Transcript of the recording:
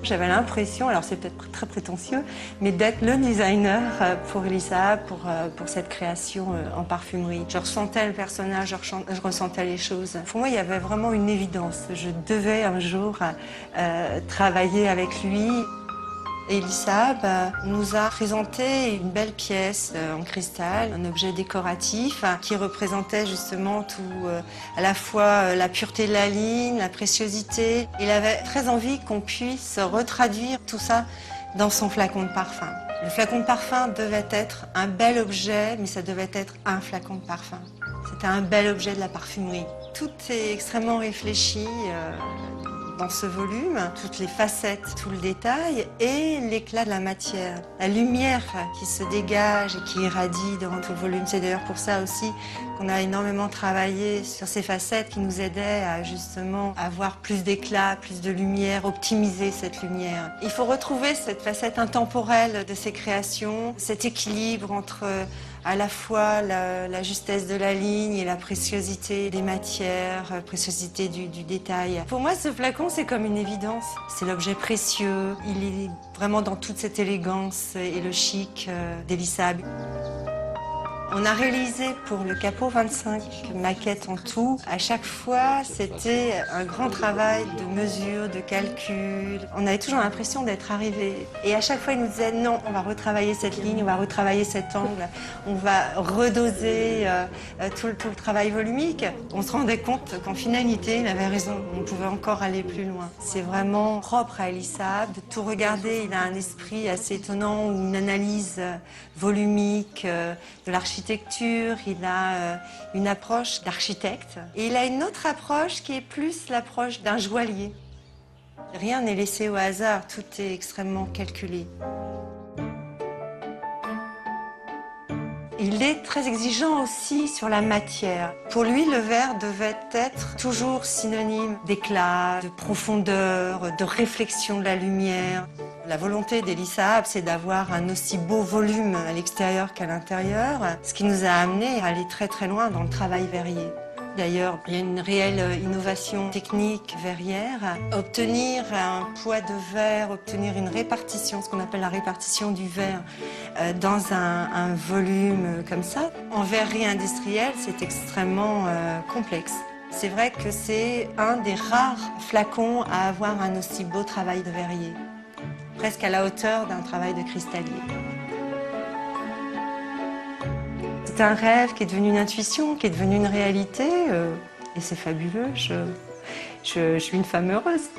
J'avais l'impression, alors c'est peut-être très prétentieux, mais d'être le designer pour Elisa, pour cette création en parfumerie. Je ressentais le personnage, je ressentais les choses. Pour moi, il y avait vraiment une évidence. Je devais un jour travailler avec lui. Elisa nous a présenté une belle pièce en cristal, un objet décoratif qui représentait justement tout, à la fois la pureté de la ligne, la préciosité. Il avait très envie qu'on puisse retraduire tout ça dans son flacon de parfum. Le flacon de parfum devait être un bel objet, mais ça devait être un flacon de parfum. C'était un bel objet de la parfumerie. Tout est extrêmement réfléchi. Dans ce volume, toutes les facettes, tout le détail et l'éclat de la matière. La lumière qui se dégage et qui irradie dans tout le volume. C'est d'ailleurs pour ça aussi qu'on a énormément travaillé sur ces facettes qui nous aidaient à justement avoir plus d'éclat, plus de lumière, optimiser cette lumière. Il faut retrouver cette facette intemporelle de ces créations, cet équilibre entre à la fois la justesse de la ligne et la préciosité des matières, préciosité du détail. Pour moi, ce flacon, c'est comme une évidence. C'est l'objet précieux. Il est vraiment dans toute cette élégance et le chic d'Elisa. On a réalisé pour le capot 25 maquettes en tout. À chaque fois, c'était un grand travail de mesure, de calcul. On avait toujours l'impression d'être arrivé. Et à chaque fois, il nous disait non, on va retravailler cette ligne, on va retravailler cet angle, on va redoser tout le travail volumique. On se rendait compte qu'en finalité, il avait raison. On pouvait encore aller plus loin. C'est vraiment propre à Elisa de tout regarder. Il a un esprit assez étonnant ou une analyse volumique de l'architecture. Il a une approche d'architecte et il a une autre approche qui est plus l'approche d'un joaillier. Rien n'est laissé au hasard, tout est extrêmement calculé. Il est très exigeant aussi sur la matière. Pour lui, le verre devait être toujours synonyme d'éclat, de profondeur, de réflexion de la lumière. La volonté d'Elisa, c'est d'avoir un aussi beau volume à l'extérieur qu'à l'intérieur, ce qui nous a amené à aller très très loin dans le travail verrier. D'ailleurs, il y a une réelle innovation technique verrière. Obtenir un poids de verre, obtenir une répartition, ce qu'on appelle la répartition du verre, dans un volume comme ça, en verrerie industrielle, c'est extrêmement complexe. C'est vrai que c'est un des rares flacons à avoir un aussi beau travail de verrier, presque à la hauteur d'un travail de cristallier. C'est un rêve qui est devenu une intuition, qui est devenu une réalité, et c'est fabuleux. Je suis une femme heureuse.